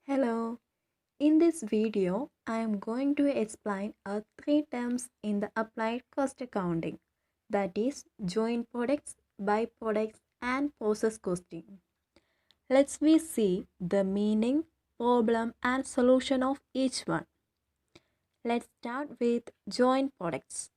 Hello, in this video, I am going to explain three terms in the applied cost accounting, that is joint products, byproducts and process costing. Let's we see the meaning, problem and solution of each one. Let's start with joint products.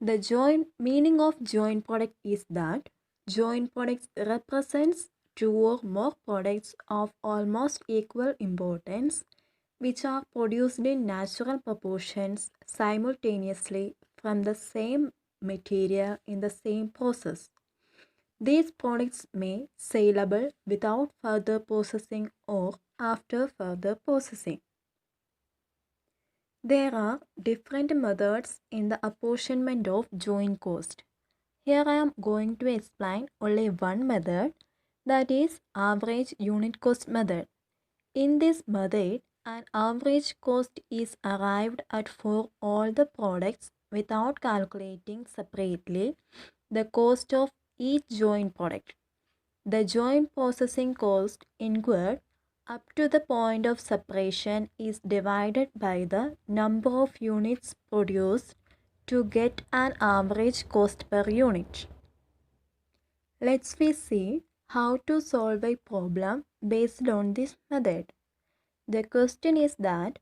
The joint meaning of joint product is that joint products represents two or more products of almost equal importance which are produced in natural proportions simultaneously from the same material in the same process. These products may saleable without further processing or after further processing. There are different methods in the apportionment of joint cost. Here I am going to explain only one method, that is average unit cost method. In this method, an average cost is arrived at for all the products without calculating separately the cost of each joint product. The joint processing cost incurred up to the point of separation is divided by the number of units produced to get an average cost per unit. Let's see how to solve a problem based on this method. The question is that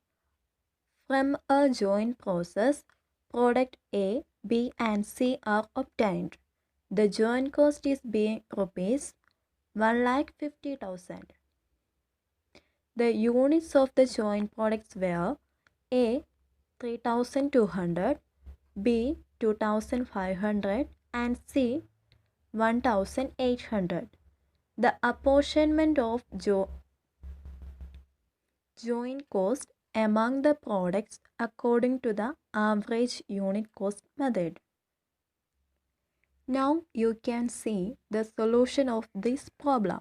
from a joint process, product A, B and C are obtained. The joint cost is being rupees 1,50,000. The units of the joint products were A 3,200, B 2,500 and C 1,800. The apportionment of joint cost among the products according to the average unit cost method. Now you can see the solution of this problem.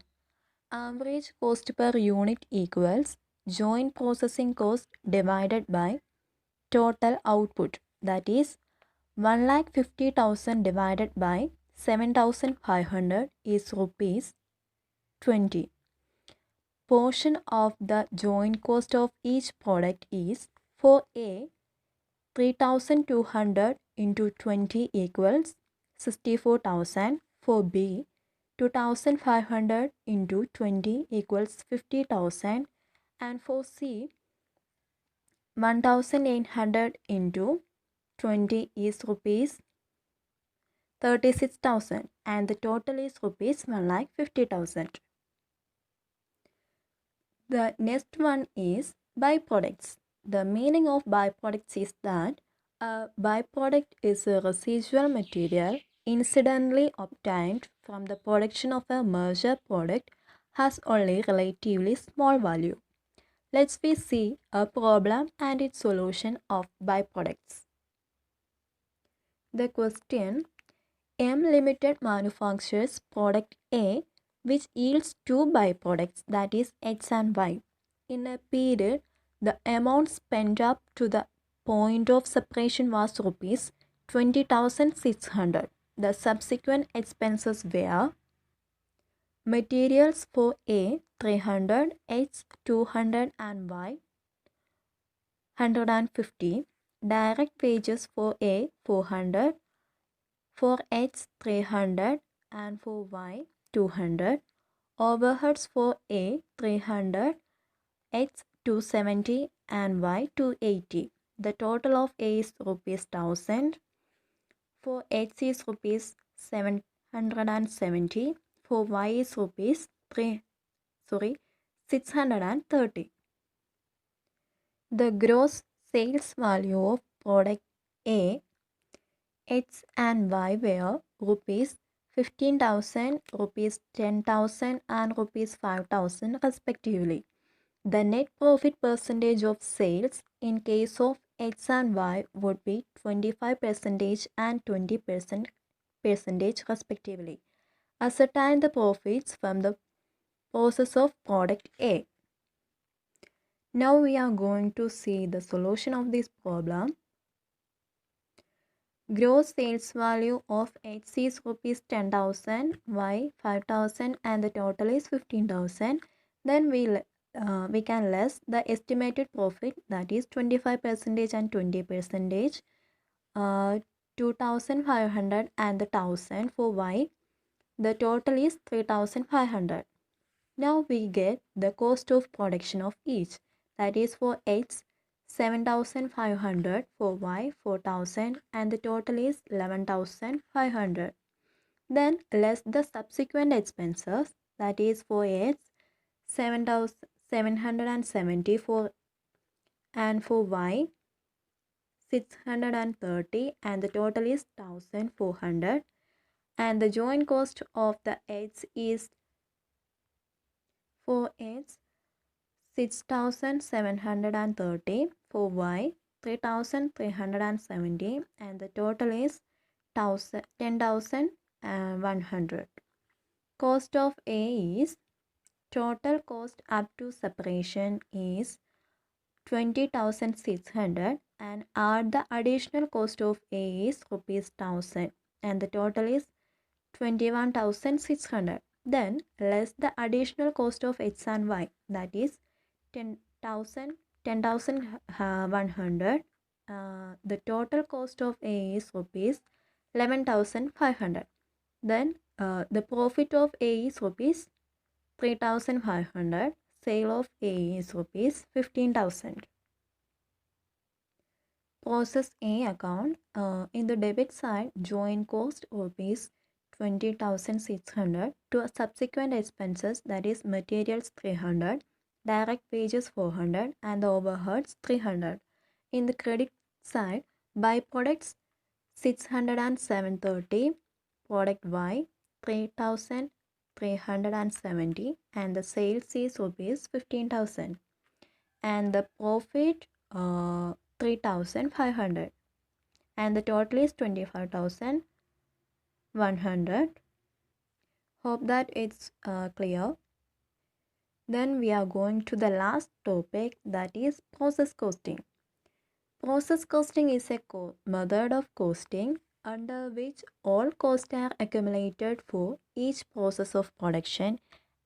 Average cost per unit equals joint processing cost divided by total output, that is 1,50,000 divided by 7,500 is rupees 20. Portion of the joint cost of each product is for A 3,200 into 20 equals 64,000. For B 2,500 into 20 equals 50,000 and for C 1,800 into 20 is rupees 36,000 and the total is rupees 1,50,000. The next one is byproducts. The meaning of byproducts is that a byproduct is a residual material incidentally obtained from the production of a merger product has only relatively small value. Let's see a problem and its solution of byproducts. The question: M Limited manufactures product A which yields two byproducts, that is X and Y. In a period, the amount spent up to the point of separation was rupees 20,600. The subsequent expenses were materials for A 300, X 200 and Y 150, direct wages for A 400, for X 300 and for Y 200, overheads for A 300, X 270 and Y 280. The total of A is rupees 1000, for X is rupees 770, for Y is rupees 630. The gross sales value of product A, X and Y were rupees 15,000, rupees 10,000 and rupees 5,000 respectively. The net profit percentage of sales in case of X and Y would be 25% and 20% respectively. Ascertain the profits from the process of product A. Now we are going to see the solution of this problem. Gross sales value of X is rupees 10,000, Y 5,000 and the total is 15,000. Then we we can less the estimated profit, that is 25% and 20%, 2500 and the 1000 for Y. The total is 3500. Now we get the cost of production of each, that is for X 7500, for Y 4000, and the total is 11500. Then less the subsequent expenses, that is for X 7770, and for Y 630, and the total is 1400. And the joint cost of the X is for X 6730, for Y 3370, and the total is 10,100. Cost of A is, total cost up to separation is 20,600, and add the additional cost of A is rupees 1000, and the total is 21,600. Then less the additional cost of X and Y, that is 10,100. The total cost of A is rupees 11,500. Then the profit of A is rupees 3,500. Sale of A is rupees 15,000. Process A account. In the debit side, joint cost rupees 20,600 to subsequent expenses, that is materials 300, direct wages 400, and the overheads 300. In the credit side, buy products 607.30, product Y 3,370, and the sales is rupees 15,000, and the profit 3,500, and the total is 25,100. Hope that it's clear. Then we are going to the last topic, that is process costing. Process costing is a method of costing under which all costs are accumulated for each process of production,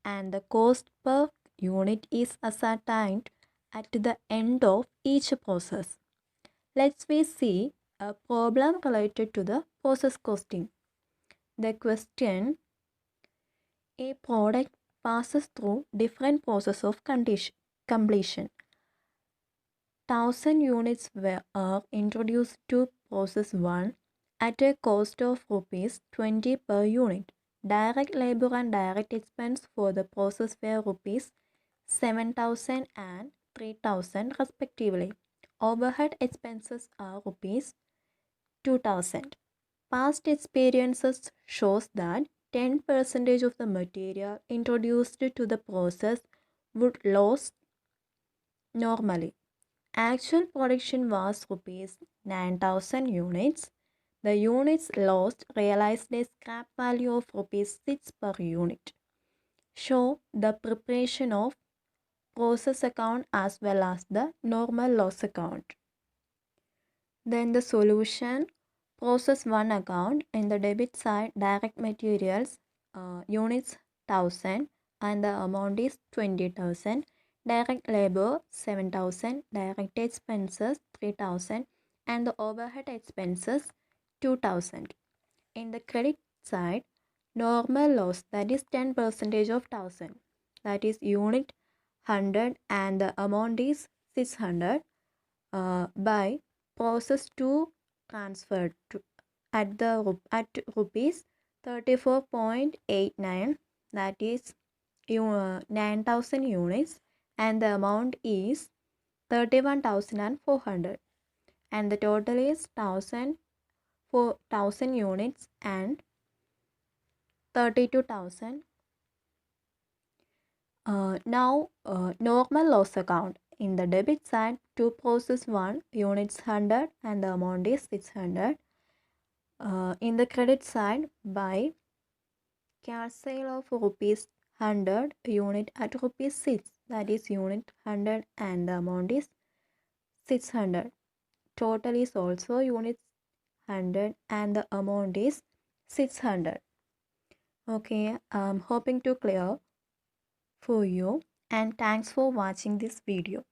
and the cost per unit is ascertained at the end of each process. Let's see a problem related to the process costing. The question: a product passes through different processes of completion. 1000 units are introduced to process 1 at a cost of rupees 20 per unit. Direct labor and direct expense for the process were rupees 7,000 and 3,000 respectively. Overhead expenses are rupees 2,000. Past experiences shows that 10% of the material introduced to the process would lose normally. Actual production was rupees 9,000 units. The units lost realized a scrap value of rupees 6 per unit. Show the preparation of process account as well as the normal loss account. Then the solution: process 1 account. In the debit side, direct materials units 1000, and the amount is 20,000. Direct labor 7,000, direct expenses 3,000, and the overhead expenses 2,000. In the credit side, normal loss, that is 10% of 1000, that is unit 100, and the amount is 600, by process 2 transferred to at rupees 34.89, that is 9,000 units, and the amount is 31,400, and the total is 1,000 units and 32,000. Now normal loss account. In the debit side, to process 1 units 100, and the amount is 600. In the credit side, buy cash sale of rupees 100 unit at rupees 6, that is unit 100, and the amount is 600. Total is also units 100, and the amount is 600. Okay, I'm hoping to clear for you. and thanks for watching this video.